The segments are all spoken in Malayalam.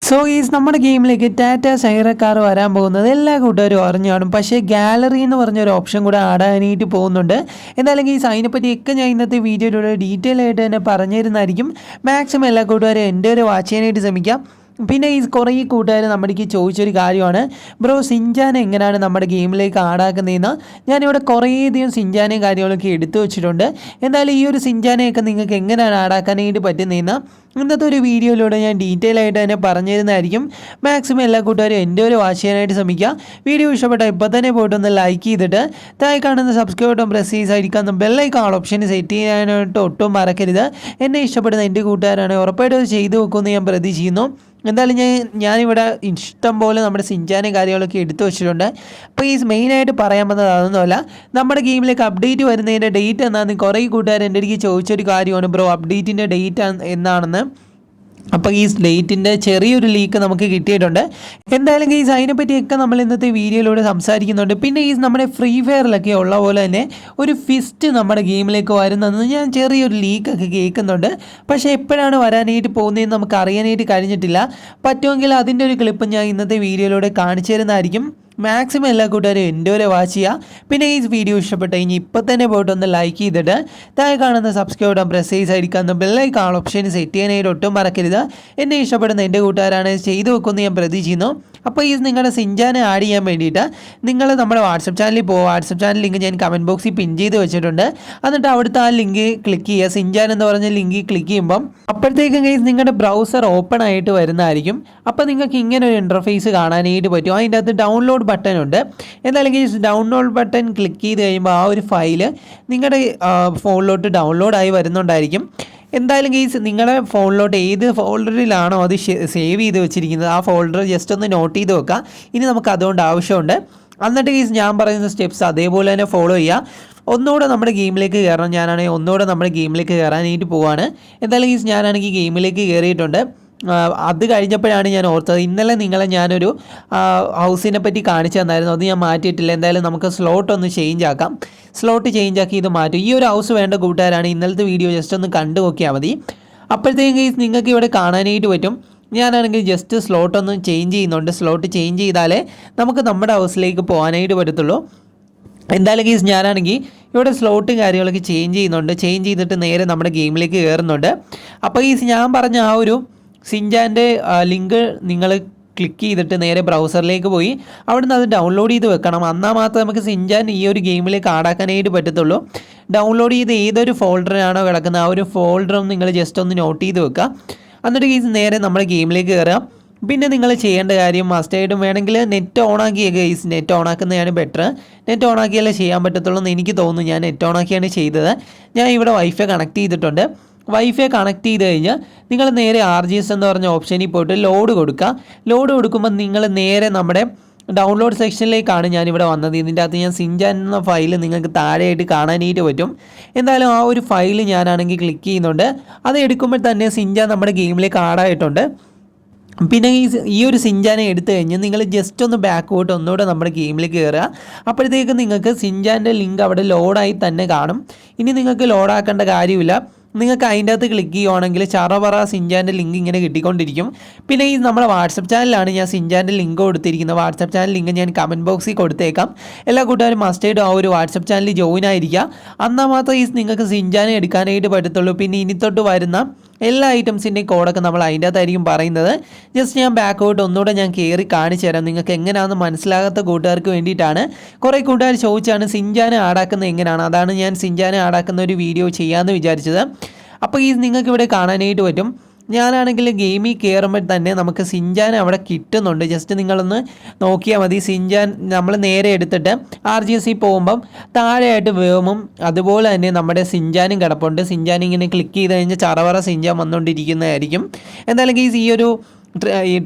സോ ഈസ് നമ്മുടെ ഗെയിമിലേക്ക് ടാറ്റ സൈറ കാർ വരാൻ പോകുന്നത് എല്ലാ കൂട്ടുകാരും അറിഞ്ഞു കാണും. പക്ഷേ ഗാലറി എന്ന് പറഞ്ഞൊരു ഓപ്ഷൻ കൂടെ ആടാനായിട്ട് പോകുന്നുണ്ട്. എന്തായാലും ഈ അതിനെപ്പറ്റിയൊക്കെ ഞാൻ ഇന്നത്തെ വീഡിയോയിലൂടെ ഡീറ്റെയിൽ ആയിട്ട് തന്നെ പറഞ്ഞു തരുന്നതായിരിക്കും. മാക്സിമം എല്ലാ കൂട്ടുകാരും എൻ്റെ ഒരു വാച്ച് ചെയ്യാനായിട്ട് ശ്രമിക്കാം. പിന്നെ ഈ കുറേ കൂട്ടുകാർ നമ്മുടേക്ക് ചോദിച്ചൊരു കാര്യമാണ്, ബ്രോ സിൻചാനെ എങ്ങനെയാണ് നമ്മുടെ ഗെയിമിലേക്ക് ആടാക്കുന്നതെന്ന്. ഞാനിവിടെ കുറേയധികം സിൻചാനെയും കാര്യങ്ങളൊക്കെ എടുത്തു വെച്ചിട്ടുണ്ട്. എന്തായാലും ഈ ഒരു സിൻചാനെയൊക്കെ നിങ്ങൾക്ക് എങ്ങനെയാണ് ആടാക്കാനായിട്ട് പറ്റുന്നതെന്ന് ഇന്നത്തെ ഒരു വീഡിയോയിലൂടെ ഞാൻ ഡീറ്റെയിൽ ആയിട്ട് തന്നെ പറഞ്ഞു തരുന്നതായിരിക്കും. മാക്സിമം എല്ലാ കൂട്ടുകാരും എൻ്റെ ഒരു വാച്ച് ചെയ്യാനായിട്ട് ശ്രമിക്കുക. വീഡിയോ ഇഷ്ടപ്പെട്ടാൽ ഇപ്പോൾ തന്നെ പോയിട്ടൊന്ന് ലൈക്ക് ചെയ്തിട്ട് താഴെ കാണുന്ന സബ്സ്ക്രൈബ് ബട്ടൺ പ്രസ് ചെയ്തായിരിക്കാവുന്ന ബെല്ലൈക്കൺ ആൾ ഓപ്ഷൻ സെറ്റ് ചെയ്യാനായിട്ട് ഒട്ടും മറക്കരുത്. എന്നെ ഇഷ്ടപ്പെടുന്ന എൻ്റെ കൂട്ടുകാരാണ് ഉറപ്പായിട്ടും അത് ചെയ്തു വെക്കുമെന്ന് ഞാൻ പ്രതീക്ഷിക്കുന്നു. എന്തായാലും ഞാനിവിടെ ഇഷ്ടം പോലെ നമ്മുടെ സിൻചാനും കാര്യങ്ങളൊക്കെ എടുത്തു വെച്ചിട്ടുണ്ട്. അപ്പോൾ ഈ മെയിനായിട്ട് പറയാൻ വന്നത് അതൊന്നുമല്ല, നമ്മുടെ ഗെയിമിലേക്ക് അപ്ഡേറ്റ് വരുന്നതിൻ്റെ ഡേറ്റ് എന്നാന്ന് കുറേ കൂട്ടുകാർ എൻ്റെ അടുത്ത് ചോദിച്ചൊരു കാര്യമാണ്, ബ്രോ അപ്ഡേറ്റിൻ്റെ ഡേറ്റ് എന്നാണെന്ന്. അപ്പോൾ ഈ ഡേറ്റിൻ്റെ ചെറിയൊരു ലീക്ക് നമുക്ക് കിട്ടിയിട്ടുണ്ട്. എന്തായാലും ഈ അതിനെപ്പറ്റിയൊക്കെ നമ്മൾ ഇന്നത്തെ വീഡിയോയിലൂടെ സംസാരിക്കുന്നുണ്ട്. പിന്നെ ഈ നമ്മുടെ ഫ്രീ ഫയറിലൊക്കെ ഉള്ള പോലെ തന്നെ ഒരു ഫിസ്റ്റ് നമ്മുടെ ഗെയിമിലേക്ക് വരുന്നതെന്ന് ഞാൻ ചെറിയൊരു ലീക്കൊക്കെ കേൾക്കുന്നുണ്ട്. പക്ഷേ എപ്പോഴാണ് വരാനായിട്ട് പോകുന്നതെന്ന് നമുക്ക് അറിയാനായിട്ട് കഴിഞ്ഞിട്ടില്ല. പറ്റുമെങ്കിൽ അതിൻ്റെ ഒരു ക്ലിപ്പ് ഞാൻ ഇന്നത്തെ വീഡിയോയിലൂടെ കാണിച്ചു തരുന്നതായിരിക്കും. മാക്സിമം എല്ലാ കൂട്ടുകാരും എൻ്റെ വരെ വാച്ച് ചെയ്യുക. പിന്നെ ഈ വീഡിയോ ഇഷ്ടപ്പെട്ട് കഴിഞ്ഞ് ഇപ്പം തന്നെ പോയിട്ട് ഒന്ന് ലൈക്ക് ചെയ്തിട്ട് താഴെ കാണുന്ന സബ്സ്ക്രൈബ് ബട്ടൺ പ്രസ് ചെയ്തായിരിക്കാവുന്ന ബെല്ലൈക്കൺ ആൾ ഓപ്ഷൻ സെറ്റ് ചെയ്യാനായിട്ട് ഒട്ടും മറക്കരുത്. എന്നെ ഇഷ്ടപ്പെടുന്ന എൻ്റെ കൂട്ടുകാരാണ് ചെയ്തു വെക്കുമെന്ന് ഞാൻ പ്രതീക്ഷിക്കുന്നു. അപ്പോൾ ഈ നിങ്ങളുടെ സിൻചാനെ ആഡ് ചെയ്യാൻ വേണ്ടിയിട്ട് നിങ്ങൾ നമ്മുടെ വാട്സപ്പ് ചാനലിൽ പോകുക. വാട്സപ്പ് ചാനൽ ലിങ്ക് ഞാൻ കമൻറ്റ് ബോക്സിൽ പിൻ ചെയ്ത് വെച്ചിട്ടുണ്ട്. എന്നിട്ട് അവിടുത്തെ ആ ലിങ്ക് ക്ലിക്ക് ചെയ്യുക. സിൻചാൻ എന്ന് പറഞ്ഞ ലിങ്ക് ക്ലിക്ക് ചെയ്യുമ്പം അപ്പോഴത്തേക്കും ഗൈസ് നിങ്ങളുടെ ബ്രൗസർ ഓപ്പൺ ആയിട്ട് വരുന്നതായിരിക്കും. അപ്പോൾ നിങ്ങൾക്ക് ഇങ്ങനെ ഒരു ഇൻ്റർഫേസ് കാണാനായിട്ട് പറ്റും. അതിൻ്റെ അകത്ത് ഡൗൺലോഡ് ബട്ടൺ ഉണ്ട്. എന്തായാലും ഗൈസ് ഡൗൺലോഡ് ബട്ടൺ ക്ലിക്ക് ചെയ്ത് കഴിയുമ്പോൾ ആ ഒരു ഫയല് നിങ്ങളുടെ ഫോണിലോട്ട് ഡൗൺലോഡായി വരുന്നുണ്ടായിരിക്കും. എന്തായാലും ഗൈസ് നിങ്ങളുടെ ഫോണിലോട്ട് ഏത് ഫോൾഡറിലാണോ അത് സേവ് ചെയ്ത് വെച്ചിരിക്കുന്നത് ആ ഫോൾഡർ ജസ്റ്റ് ഒന്ന് നോട്ട് ചെയ്ത് വെക്കുക. ഇനി നമുക്ക് അതുകൊണ്ട് ആവശ്യമുണ്ട്. എന്നിട്ട് ഗൈസ് ഞാൻ പറയുന്ന സ്റ്റെപ്സ് അതേപോലെ തന്നെ ഫോളോ ചെയ്യുക. ഒന്നുകൂടെ നമ്മുടെ ഗെയിമിലേക്ക് കയറണം. ഞാനാണെങ്കിൽ ഒന്നുകൂടെ നമ്മുടെ ഗെയിമിലേക്ക് കയറാനായിട്ട് പോവാണ്. എന്തായാലും ഗൈസ് ഞാനാണെങ്കിൽ ഗെയിമിലേക്ക് കയറിയിട്ടുണ്ട്. അത് കഴിഞ്ഞപ്പോഴാണ് ഞാൻ ഓർത്തത്, ഇന്നലെ നിങ്ങളെ ഞാനൊരു ഹൗസിനെ പറ്റി കാണിച്ചു തന്നായിരുന്നു. അത് ഞാൻ മാറ്റിയിട്ടില്ല. എന്തായാലും നമുക്ക് സ്ലോട്ട് ഒന്ന് ചേഞ്ച് ആക്കാം. സ്ലോട്ട് ചേഞ്ച് ആക്കി ഇത് മാറ്റും. ഈ ഒരു ഹൗസ് വേണ്ട കൂട്ടുകാരാണ് ഇന്നലത്തെ വീഡിയോ ജസ്റ്റ് ഒന്ന് കണ്ടു നോക്കിയാൽ മതി. അപ്പോഴത്തേക്കും നിങ്ങൾക്ക് ഇവിടെ കാണാനായിട്ട് പറ്റും. ഞാനാണെങ്കിൽ ജസ്റ്റ് സ്ലോട്ടൊന്ന് ചേഞ്ച് ചെയ്യുന്നുണ്ട്. സ്ലോട്ട് ചേഞ്ച് ചെയ്താലേ നമുക്ക് നമ്മുടെ ഹൗസിലേക്ക് പോകാനായിട്ട് പറ്റത്തുള്ളൂ. എന്തായാലും ഗീസ് ഞാനാണെങ്കിൽ ഇവിടെ സ്ലോട്ടും കാര്യങ്ങളൊക്കെ ചേഞ്ച് ചെയ്യുന്നുണ്ട്. ചേഞ്ച് ചെയ്തിട്ട് നേരെ നമ്മുടെ ഗെയിമിലേക്ക് കയറുന്നുണ്ട്. അപ്പോൾ ഈ ഞാൻ പറഞ്ഞ ആ ഒരു സിൻചാൻ്റെ ലിങ്ക് നിങ്ങൾ ക്ലിക്ക് ചെയ്തിട്ട് നേരെ ബ്രൗസറിലേക്ക് പോയി അവിടുന്ന് അത് ഡൗൺലോഡ് ചെയ്ത് വെക്കണം. എന്നാൽ മാത്രമേ നമുക്ക് സിൻചാൻ ഈ ഒരു ഗെയിമിലേക്ക് ആടാക്കാനായിട്ട് പറ്റത്തുള്ളൂ. ഡൗൺലോഡ് ചെയ്ത് ഏതൊരു ഫോൾഡറിനാണോ കിടക്കുന്നത് ആ ഒരു ഫോൾഡറും നിങ്ങൾ ജസ്റ്റ് ഒന്ന് നോട്ട് ചെയ്ത് വെക്കുക. എന്നിട്ട് ഗീസ് നേരെ നമ്മുടെ ഗെയിമിലേക്ക് കയറാം. പിന്നെ നിങ്ങൾ ചെയ്യേണ്ട കാര്യം മസ്റ്റായിട്ടും വേണമെങ്കിൽ നെറ്റ് ഓണാക്കിയ ഗൈസ്, നെറ്റ് ഓണാക്കുന്നതാണ് ബെറ്റർ. നെറ്റ് ഓണാക്കിയാലേ ചെയ്യാൻ പറ്റത്തുള്ളൂ എന്ന് എനിക്ക് തോന്നുന്നു. ഞാൻ നെറ്റ് ഓണാക്കിയാണ് ചെയ്തത്. ഞാൻ ഇവിടെ വൈഫൈ കണക്ട് ചെയ്തിട്ടുണ്ട്. വൈഫൈ കണക്ട് ചെയ്ത് കഴിഞ്ഞാൽ നിങ്ങൾ നേരെ RGS എന്ന് പറഞ്ഞ ഓപ്ഷനിൽ പോയിട്ട് ലോഡ് കൊടുക്കുക. ലോഡ് കൊടുക്കുമ്പോൾ നിങ്ങൾ നേരെ നമ്മുടെ ഡൗൺലോഡ് സെക്ഷനിലേക്കാണ് ഞാനിവിടെ വന്നത്. ഇതിൻ്റെ അകത്ത് ഞാൻ സിൻചാൻ എന്ന ഫയൽ നിങ്ങൾക്ക് താഴെയായിട്ട് കാണാനായിട്ട് പറ്റും. എന്തായാലും ആ ഒരു ഫയൽ ഞാനാണെങ്കിൽ ക്ലിക്ക് ചെയ്യുന്നുണ്ട്. അത് എടുക്കുമ്പോൾ തന്നെ സിൻചാൻ നമ്മുടെ ഗെയിമിലേക്ക് ആഡായിട്ടുണ്ട്. പിന്നെ ഈ ഒരു സിൻചാനെ എടുത്തു കഴിഞ്ഞ് നിങ്ങൾ ജസ്റ്റ് ഒന്ന് ബാക്കോട്ട് ഒന്നുകൂടെ നമ്മുടെ ഗെയിമിലേക്ക് കയറുക. അപ്പോഴത്തേക്ക് നിങ്ങൾക്ക് സിൻചാൻ്റെ ലിങ്ക് അവിടെ ലോഡായി തന്നെ കാണും. ഇനി നിങ്ങൾക്ക് ലോഡാക്കേണ്ട കാര്യമില്ല. നിങ്ങൾക്ക് അതിൻ്റെ അകത്ത് ക്ലിക്ക് ചെയ്യുവാണെങ്കിൽ ചറവറ സിൻചാൻ്റെ ലിങ്ക് ഇങ്ങനെ കിട്ടിക്കൊണ്ടിരിക്കും. പിന്നെ ഈ നമ്മുടെ വാട്സപ്പ് ചാനലാണ് ഞാൻ സിൻചാൻ്റെ ലിങ്ക് കൊടുത്തിരിക്കുന്നത്. വാട്സപ്പ് ചാനൽ ലിങ്ക് ഞാൻ കമൻറ്റ് ബോക്സിൽ കൊടുത്തേക്കാം. എല്ലാ കൂട്ടുകാരും മസ്റ്റായിട്ടും ആ ഒരു വാട്സപ്പ് ചാനലിൽ ജോയിൻ ആയിരിക്കുക. എന്നാൽ മാത്രമേ നിങ്ങൾക്ക് സിൻചാനെ എടുക്കാനായിട്ട് പറ്റത്തുള്ളൂ. പിന്നെ ഇനി തൊട്ട് വരുന്ന എല്ലാ ഐറ്റംസിൻ്റെയും കോഡൊക്കെ നമ്മൾ അതിൻ്റെ അകത്തായിരിക്കും പറയുന്നത്. ജസ്റ്റ് ഞാൻ ബാക്കോട്ട് ഒന്നുകൂടെ ഞാൻ കയറി കാണിച്ചു തരാം. നിങ്ങൾക്ക് എങ്ങനെയാണെന്ന് മനസ്സിലാകാത്ത കൂട്ടുകാർക്ക് വേണ്ടിയിട്ടാണ്. കുറേ കൂട്ടുകാർ ചോദിച്ചാണ് സിൻചാനെ ആടാക്കുന്നത് എങ്ങനെയാണ്. അതാണ് ഞാൻ സിൻചാനെ ആടാക്കുന്ന ഒരു വീഡിയോ ചെയ്യാമെന്ന് വിചാരിച്ചത്. അപ്പോൾ നിങ്ങൾക്ക് ഇവിടെ കാണാനായിട്ട് പറ്റും. ഞാനാണെങ്കിൽ ഗെയിമിൽ കയറുമ്പോൾ തന്നെ നമുക്ക് സിൻചാൻ അവിടെ കിട്ടുന്നുണ്ട്. ജസ്റ്റ് നിങ്ങളൊന്ന് നോക്കിയാൽ മതി. സിൻചാൻ നമ്മൾ നേരെ എടുത്തിട്ട് RGS പോകുമ്പം താഴെയായിട്ട് വേമും അതുപോലെ തന്നെ നമ്മുടെ സിൻചാനും കിടപ്പുണ്ട്. സിൻചാൻ ഇങ്ങനെ ക്ലിക്ക് ചെയ്ത് കഴിഞ്ഞാൽ ചറവറ സിൻചാൻ വന്നുകൊണ്ടിരിക്കുന്നതായിരിക്കും. എന്തായാലും ഈ ഒരു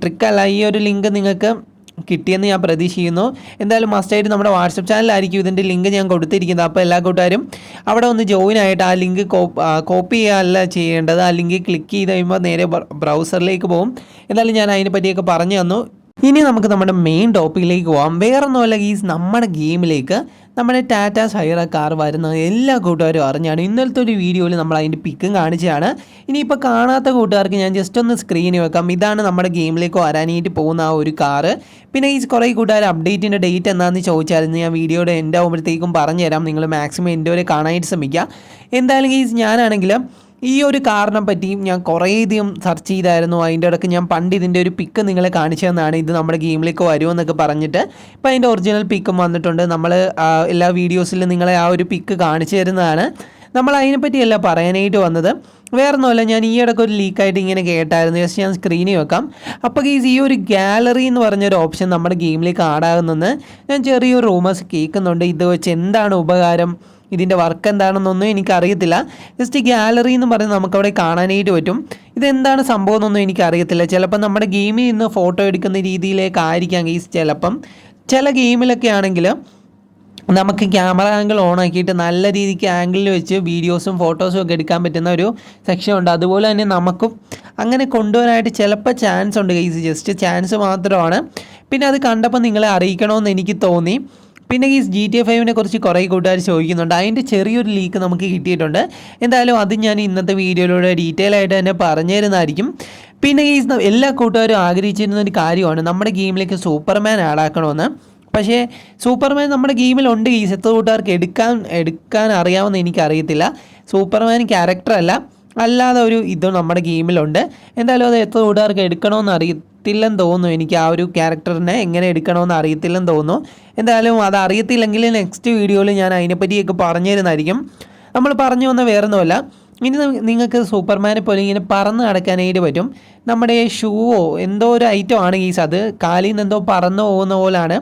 ട്രിക്കല്ല, ഈ ഒരു ലിങ്ക് നിങ്ങൾക്ക് കിട്ടിയെന്ന് ഞാൻ പ്രതീക്ഷിക്കുന്നു. എന്തായാലും മസ്റ്റായിട്ട് നമ്മുടെ വാട്സപ്പ് ചാനലായിരിക്കും ഇതിൻ്റെ ലിങ്ക് ഞാൻ കൊടുത്തിരിക്കുന്നത്. അപ്പോൾ എല്ലാ കൂട്ടുകാരും അവിടെ ഒന്ന് ജോയിൻ ആയിട്ട് ആ ലിങ്ക് കോപ്പി ചെയ്യുകയല്ല ചെയ്യേണ്ടത്. ആ ലിങ്ക് ക്ലിക്ക് ചെയ്ത് കഴിയുമ്പോൾ നേരെ ബ്രൗസറിലേക്ക് പോകും. എന്തായാലും ഞാൻ അതിനെ പറ്റിയൊക്കെ പറഞ്ഞു തന്നു. ഇനി നമുക്ക് നമ്മുടെ മെയിൻ ടോപ്പിക്കിലേക്ക് പോകാം. വേറൊന്നുമല്ല ഗീസ്, നമ്മുടെ ഗെയിമിലേക്ക് നമ്മുടെ ടാറ്റ സൈറ കാർ വരുന്നത് എല്ലാ കൂട്ടുകാരും അറിഞ്ഞാണ്. ഇന്നലത്തെ ഒരു വീഡിയോയിൽ നമ്മൾ അതിൻ്റെ പിക്കും കാണിച്ചതാണ്. ഇനിയിപ്പോൾ കാണാത്ത കൂട്ടുകാർക്ക് ഞാൻ ജസ്റ്റ് ഒന്ന് സ്ക്രീനിൽ വെക്കാം. ഇതാണ് നമ്മുടെ ഗെയിമിലേക്ക് വരാനായിട്ട് പോകുന്ന ആ ഒരു കാറ്. പിന്നെ ഈ കുറേ കൂട്ടുകാർ അപ്ഡേറ്റിൻ്റെ ഡേറ്റ് എന്താണെന്ന് ചോദിച്ചായിരുന്നു. ഞാൻ വീഡിയോയുടെ എൻ്റെ ആകുമ്പോഴത്തേക്കും പറഞ്ഞു തരാം. നിങ്ങൾ മാക്സിമം എൻ്റെ വരെ കാണാനായിട്ട് ശ്രമിക്കുക. എന്തായാലും ഗീസ്, ഞാനാണെങ്കിൽ ഈ ഒരു കാറിനെ പറ്റിയും ഞാൻ കുറേയധികം സെർച്ച് ചെയ്തായിരുന്നു. അതിൻ്റെ ഇടയ്ക്ക് ഞാൻ പണ്ട് ഇതിൻ്റെ ഒരു പിക്ക് നിങ്ങളെ കാണിച്ചു തന്നാണ്. ഇത് നമ്മുടെ ഗെയിമിലേക്ക് വരുമെന്നൊക്കെ പറഞ്ഞിട്ട് ഇപ്പം അതിൻ്റെ ഒറിജിനൽ പിക്കും വന്നിട്ടുണ്ട്. നമ്മൾ എല്ലാ വീഡിയോസിലും നിങ്ങളെ ആ ഒരു പിക്ക് കാണിച്ചു തരുന്നതാണ്. നമ്മൾ അതിനെപ്പറ്റിയല്ല പറയാനായിട്ട് വന്നത്. വേറൊന്നുമല്ല, ഞാൻ ഈ ഇടയ്ക്ക് ഒരു ലീക്കായിട്ട് ഇങ്ങനെ കേട്ടായിരുന്നു. ജസ്റ്റ് ഞാൻ സ്ക്രീനിൽ വെക്കാം. അപ്പോൾ ഗീസ്, ഈ ഒരു ഗാലറി എന്ന് പറഞ്ഞൊരു ഓപ്ഷൻ നമ്മുടെ ഗെയിമിലേക്ക് ആഡാകുന്നെന്ന് ഞാൻ ചെറിയൊരു റൂമേഴ്സ് കേൾക്കുന്നുണ്ട്. ഇത് വെച്ച് എന്താണ് ഉപകാരം, ഇതിൻ്റെ വർക്ക് എന്താണെന്നൊന്നും എനിക്കറിയത്തില്ല. ജസ്റ്റ് ഗാലറി എന്ന് പറഞ്ഞ് നമുക്കവിടെ കാണാനായിട്ട് പറ്റും. ഇതെന്താണ് സംഭവം എന്നൊന്നും എനിക്കറിയത്തില്ല. ചിലപ്പോൾ നമ്മുടെ ഗെയിമിൽ നിന്ന് ഫോട്ടോ എടുക്കുന്ന രീതിയിലേക്കായിരിക്കാം ഗീസ്. ചിലപ്പം ചില ഗെയിമിലൊക്കെ ആണെങ്കിൽ നമുക്ക് ക്യാമറ ആംഗിൾ ഓൺ ആക്കിയിട്ട് നല്ല രീതിക്ക് ആംഗിളിൽ വെച്ച് വീഡിയോസും ഫോട്ടോസും ഒക്കെ എടുക്കാൻ പറ്റുന്ന ഒരു സെക്ഷൻ ഉണ്ട്. അതുപോലെ തന്നെ നമുക്കും അങ്ങനെ കൊണ്ടുവരാനായിട്ട് ചിലപ്പോൾ ചാൻസ് ഉണ്ട് ഗൈസ്. ജസ്റ്റ് ചാൻസ് മാത്രമാണ്. പിന്നെ അത് കണ്ടപ്പോൾ നിങ്ങളെ അറിയിക്കണമെന്ന് എനിക്ക് തോന്നി. പിന്നെ ഈ GTA 5 കുറിച്ച് കുറേ കൂട്ടുകാർ ചോദിക്കുന്നുണ്ട്. അതിൻ്റെ ചെറിയൊരു ലീക്ക് നമുക്ക് കിട്ടിയിട്ടുണ്ട്. എന്തായാലും അത് ഞാൻ ഇന്നത്തെ വീഡിയോയിലൂടെ ഡീറ്റെയിൽ ആയിട്ട് തന്നെ പറഞ്ഞു തരുന്നതായിരിക്കും. പിന്നെ ഈ എല്ലാ കൂട്ടുകാരും ആഗ്രഹിച്ചിരുന്ന ഒരു കാര്യമാണ് നമ്മുടെ ഗെയിമിലേക്ക് സൂപ്പർമാൻ ആഡാക്കണമെന്ന്. പക്ഷേ സൂപ്പർമാൻ നമ്മുടെ ഗെയിമിലുണ്ട്. ഈ എത്ര കൂട്ടുകാർക്ക് എടുക്കാൻ അറിയാമെന്ന് എനിക്കറിയത്തില്ല. സൂപ്പർമാൻ ക്യാരക്ടറല്ല, അല്ലാതെ ഒരു ഇതും നമ്മുടെ ഗെയിമിലുണ്ട്. എന്തായാലും അത് എത്ര കൂട്ടുകാർക്ക് എടുക്കണമെന്ന് അറിയത്തില്ലെന്ന് തോന്നുന്നു. എനിക്ക് ആ ഒരു ക്യാരക്ടറിനെ എങ്ങനെ എടുക്കണമെന്ന് അറിയത്തില്ലെന്ന് തോന്നുന്നു. എന്തായാലും അത് അറിയത്തില്ലെങ്കിൽ നെക്സ്റ്റ് വീഡിയോയിൽ ഞാൻ അതിനെപ്പറ്റിയൊക്കെ പറഞ്ഞു തരുന്നതായിരിക്കും. നമ്മൾ പറഞ്ഞു വന്ന വേറൊന്നുമല്ല, ഇനി നിങ്ങൾക്ക് സൂപ്പർമാനെ പോലെ ഇങ്ങനെ പറന്ന് നടക്കാനായിട്ട് പറ്റും. നമ്മുടെ ഷൂവോ എന്തോ ഒരു ഐറ്റം ആണ് ഗീസ്. അത് കാലിൽ നിന്ന് എന്തോ പറന്നു പോകുന്ന പോലാണ്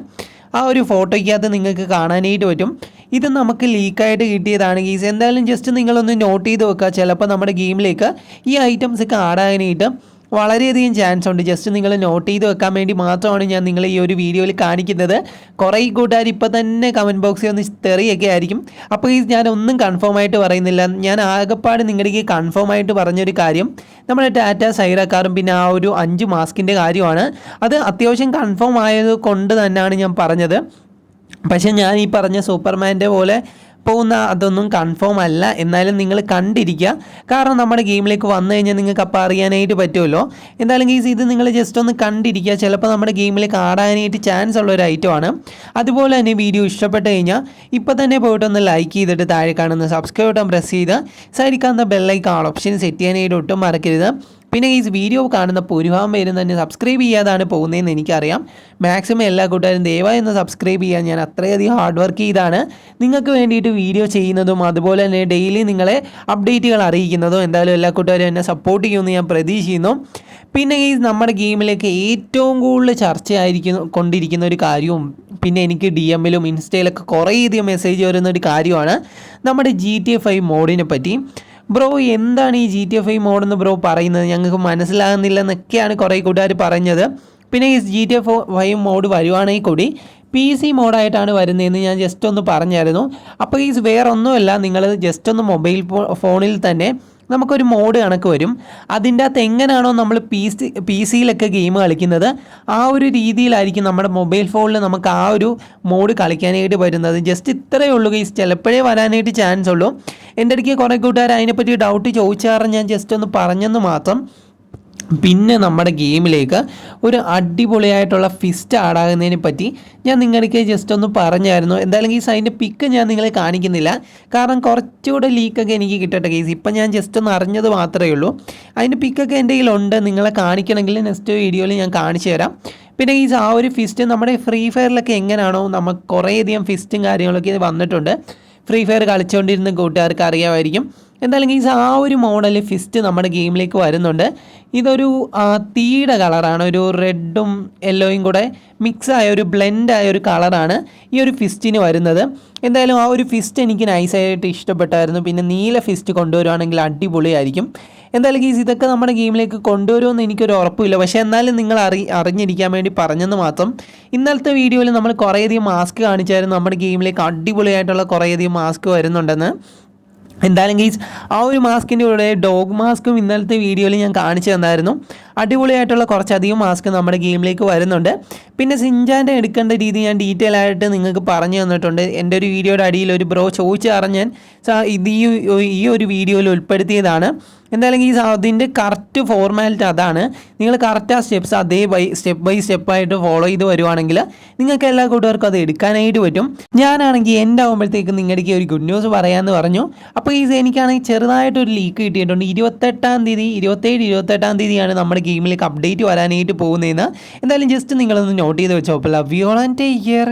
ആ ഒരു ഫോട്ടോയ്ക്കകത്ത് നിങ്ങൾക്ക് കാണാനായിട്ട് പറ്റും. ഇത് നമുക്ക് ലീക്കായിട്ട് കിട്ടിയതാണ് ഗീസ്. എന്തായാലും ജസ്റ്റ് നിങ്ങളൊന്ന് നോട്ട് ചെയ്ത് വെക്കുക. ചിലപ്പോൾ നമ്മുടെ ഗെയിമിലേക്ക് ഈ ഐറ്റംസ് ഒക്കെ ആടാനായിട്ട് വളരെയധികം ചാൻസ് ഉണ്ട്. ജസ്റ്റ് നിങ്ങൾ നോട്ട് ചെയ്ത് വെക്കാൻ വേണ്ടി മാത്രമാണ് ഞാൻ നിങ്ങളെ ഈ ഒരു വീഡിയോയിൽ കാണിക്കുന്നത്. കുറേ കൂട്ടുകാർ ഇപ്പോൾ തന്നെ കമൻറ്റ് ബോക്സിൽ ഒന്ന് തെറിയൊക്കെ ആയിരിക്കും. അപ്പോൾ ഞാൻ ഒന്നും കൺഫേം ആയിട്ട് പറയുന്നില്ല. ഞാൻ ആകെപ്പാട് നിങ്ങളുടെ കൺഫേം ആയിട്ട് പറഞ്ഞൊരു കാര്യം നമ്മുടെ ടാറ്റ സൈറ കാറും പിന്നെ ആ ഒരു 5 മാസ്കിൻ്റെ കാര്യമാണ്. അത് അത്യാവശ്യം കൺഫേം ആയത് കൊണ്ട് തന്നെയാണ് ഞാൻ പറഞ്ഞത്. പക്ഷേ ഞാൻ ഈ പറഞ്ഞ സൂപ്പർമാൻ്റെ പോലെ പോകുന്ന അതൊന്നും കൺഫേം അല്ല. എന്നാലും നിങ്ങൾ കണ്ടിരിക്കുക. കാരണം നമ്മുടെ ഗെയിമിലേക്ക് വന്നു കഴിഞ്ഞാൽ നിങ്ങൾക്ക് അപ്പോൾ അറിയാനായിട്ട് പറ്റുമല്ലോ. എന്തായാലും ഗീസ്, ഇത് നിങ്ങൾ ജസ്റ്റ് ഒന്ന് കണ്ടിരിക്കുക. ചിലപ്പോൾ നമ്മുടെ ഗെയിമിലേക്ക് ആടാനായിട്ട് ചാൻസ് ഉള്ള ഒരു ഐറ്റമാണ്. അതുപോലെ തന്നെ വീഡിയോ ഇഷ്ടപ്പെട്ട് കഴിഞ്ഞാൽ ഇപ്പോൾ തന്നെ പോയിട്ടൊന്ന് ലൈക്ക് ചെയ്തിട്ട് താഴെ കാണുന്ന സബ്സ്ക്രൈബ് ബട്ടൺ പ്രസ് ചെയ്ത് സൈഡിൽ കാണുന്ന ബെല്ലൈക്കൺ ആൾ ഓപ്ഷൻ സെറ്റ് ചെയ്യാനായിട്ട് ഒട്ടും മറക്കരുത്. പിന്നെ ഈ വീഡിയോ കാണുന്ന ഭൂരിഭാഗം പേരും തന്നെ സബ്സ്ക്രൈബ് ചെയ്യാതാണ് പോകുന്നതെന്ന് എനിക്കറിയാം. മാക്സിമം എല്ലാ കൂട്ടുകാരും ദയവായി ഒന്ന് സബ്സ്ക്രൈബ് ചെയ്യാൻ. ഞാൻ അത്രയധികം ഹാർഡ് വർക്ക് ചെയ്താണ് നിങ്ങൾക്ക് വേണ്ടിയിട്ട് വീഡിയോ ചെയ്യുന്നതും അതുപോലെ തന്നെ ഡെയിലി നിങ്ങളെ അപ്ഡേറ്റുകൾ അറിയിക്കുന്നതും. എന്തായാലും എല്ലാ കൂട്ടുകാരും എന്നെ സപ്പോർട്ട് ചെയ്യുമെന്ന് ഞാൻ പ്രതീക്ഷിക്കുന്നു. പിന്നെ ഈ നമ്മുടെ ഗെയിമിലേക്ക് ഏറ്റവും കൂടുതൽ കൊണ്ടിരിക്കുന്ന ഒരു കാര്യവും പിന്നെ എനിക്ക് DM-ലും ഇൻസ്റ്റയിലൊക്കെ കുറേയധികം മെസ്സേജ് വരുന്ന ഒരു കാര്യമാണ് നമ്മുടെ GTA 5 മോഡിനെ പറ്റി. ബ്രോ, എന്താണ് ഈ GTA 5 മോഡെന്ന് ബ്രോ പറയുന്നത്? ഞങ്ങൾക്ക് മനസ്സിലാകുന്നില്ലെന്നൊക്കെയാണ് കുറേ കൂട്ടുകാർ പറഞ്ഞത്. പിന്നെ ഈ GTA 5 മോഡ് വരുവാണെങ്കിൽ കൂടി PC മോഡായിട്ടാണ് വരുന്നതെന്ന് ഞാൻ ജസ്റ്റ് ഒന്ന് പറഞ്ഞായിരുന്നു. അപ്പോൾ ഈ വേറെ ഒന്നുമല്ല, നിങ്ങൾ ജസ്റ്റ് ഒന്ന് മൊബൈൽ ഫോണിൽ തന്നെ നമുക്കൊരു മോഡ് കണക്ക് വരും. അതിൻ്റെ അകത്ത് എങ്ങനെയാണോ നമ്മൾ PC-യിലൊക്കെ ഗെയിം കളിക്കുന്നത് ആ ഒരു രീതിയിലായിരിക്കും നമ്മുടെ മൊബൈൽ ഫോണിൽ നമുക്ക് ആ ഒരു മോഡ് കളിക്കാനായിട്ട് വരുന്നത്. ജസ്റ്റ് ഇത്രയേ ഉള്ളൂ ഗൈസ്. ചിലപ്പോഴേ വരാനായിട്ട് ചാൻസ് ഉള്ളൂ. എൻ്റെ ഇടയ്ക്ക് കുറേ കൂട്ടുകാർ അതിനെപ്പറ്റി ഡൗട്ട് ചോദിച്ചാറ് ഞാൻ ജസ്റ്റ് ഒന്ന് പറഞ്ഞെന്ന് മാത്രം. പിന്നെ നമ്മുടെ ഗെയിമിലേക്ക് ഒരു അടിപൊളിയായിട്ടുള്ള ഫിസ്റ്റ് ആടാകുന്നതിനെ പറ്റി ഞാൻ നിങ്ങൾക്ക് ജസ്റ്റ് ഒന്ന് പറഞ്ഞായിരുന്നു. എന്തായാലും ഗീസ്, അതിൻ്റെ പിക്ക് ഞാൻ നിങ്ങളെ കാണിക്കുന്നില്ല. കാരണം കുറച്ചുകൂടെ ലീക്കൊക്കെ എനിക്ക് കിട്ടട്ടെ ഗീസ്. ഇപ്പം ഞാൻ ജസ്റ്റ് ഒന്ന് അറിഞ്ഞത് മാത്രമേ ഉള്ളൂ. അതിൻ്റെ പിക്കൊക്കെ എൻ്റെ കയ്യിലുണ്ട്. നിങ്ങളെ കാണിക്കണമെങ്കിൽ നെക്സ്റ്റ് വീഡിയോയിൽ ഞാൻ കാണിച്ചു തരാം. പിന്നെ ഈ ആ ഒരു ഫിസ്റ്റ് നമ്മുടെ ഫ്രീ ഫയറിലൊക്കെ എങ്ങനെയാണോ നമുക്ക് കുറേയധികം ഫിസ്റ്റും കാര്യങ്ങളൊക്കെ വന്നിട്ടുണ്ട്. ഫ്രീ ഫയർ കളിച്ചുകൊണ്ടിരുന്ന കൂട്ടുകാർക്ക് അറിയാമായിരിക്കും. എന്തായാലും ഗൈസ്, ആ ഒരു മോഡൽ ഫിസ്റ്റ് നമ്മുടെ ഗെയിമിലേക്ക് വരുന്നുണ്ട്. ഇതൊരു തീയുടെ കളറാണ്. ഒരു റെഡും യെല്ലോയും കൂടെ മിക്സായ ഒരു ബ്ലെൻഡായ ഒരു കളറാണ് ഈ ഒരു ഫിസ്റ്റിന് വരുന്നത്. എന്തായാലും ആ ഒരു ഫിസ്റ്റ് എനിക്ക് നൈസായിട്ട് ഇഷ്ടപ്പെട്ടായിരുന്നു. പിന്നെ നീല ഫിസ്റ്റ് കൊണ്ടുവരുവാണെങ്കിൽ അടിപൊളിയായിരിക്കും. എന്തായാലും ഗൈസ്, ഇതൊക്കെ നമ്മുടെ ഗെയിമിലേക്ക് കൊണ്ടുവരുമെന്ന് എനിക്കൊരു ഉറപ്പില്ല. പക്ഷേ എന്നാലും നിങ്ങൾ അറിഞ്ഞിരിക്കാൻ വേണ്ടി പറഞ്ഞെന്ന് മാത്രം. ഇന്നലത്തെ വീഡിയോയിൽ നമ്മൾ കുറേയധികം മാസ്ക് കാണിച്ചായിരുന്നു. നമ്മുടെ ഗെയിമിലേക്ക് അടിപൊളിയായിട്ടുള്ള കുറേയധികം മാസ്ക് വരുന്നുണ്ടെന്ന്. എന്തായാലും ഗൈസ്, ആ ഒരു മാസ്കിൻ്റെ കൂടെ ഡോഗ് മാസ്കും ഇന്നലത്തെ വീഡിയോയിൽ ഞാൻ കാണിച്ചു തന്നായിരുന്നു. അടിപൊളിയായിട്ടുള്ള കുറച്ചധികം മാസ്ക് നമ്മുടെ ഗെയിമിലേക്ക് വരുന്നുണ്ട്. പിന്നെ സിൻചാൻ്റെ എടുക്കേണ്ട രീതി ഞാൻ ഡീറ്റെയിൽ ആയിട്ട് നിങ്ങൾക്ക് പറഞ്ഞു തന്നിട്ടുണ്ട്. എൻ്റെ ഒരു വീഡിയോയുടെ അടിയിൽ ഒരു ബ്രോ ചോദിച്ചറിഞ്ഞ് ഞാൻ ഇത് ഈ ഒരു വീഡിയോയിൽ ഉൾപ്പെടുത്തിയതാണ്. എന്തായാലും അതിൻ്റെ കറക്റ്റ് ഫോർമാലിറ്റി അതാണ്. നിങ്ങൾ കറക്റ്റ് ആ സ്റ്റെപ്സ് അതേ സ്റ്റെപ്പ് ബൈ സ്റ്റെപ്പായിട്ട് ഫോളോ ചെയ്ത് വരുവാണെങ്കിൽ നിങ്ങൾക്ക് എല്ലാ കൂട്ടുകാർക്കും അത് എടുക്കാനായിട്ട് പറ്റും. ഞാനാണെങ്കിൽ എൻ്റെ ആകുമ്പോഴത്തേക്ക് നിങ്ങളുടെ ഒരു ഗുഡ് ന്യൂസ് പറയാമെന്ന് പറഞ്ഞു. അപ്പോൾ എനിക്കാണെങ്കിൽ ചെറുതായിട്ടൊരു ലീക്ക് കിട്ടിയിട്ടുണ്ട്. 27-28 തീയതിയാണ് നമ്മുടെ ഗെയിമിലേക്ക് അപ്ഡേറ്റ് വരാനായിട്ട് പോകുന്നതെന്ന്. എന്തായാലും ജസ്റ്റ് നിങ്ങളൊന്ന് നോട്ട് ചെയ്ത് വെച്ചോ. അപ്പോൾ love you all and take care.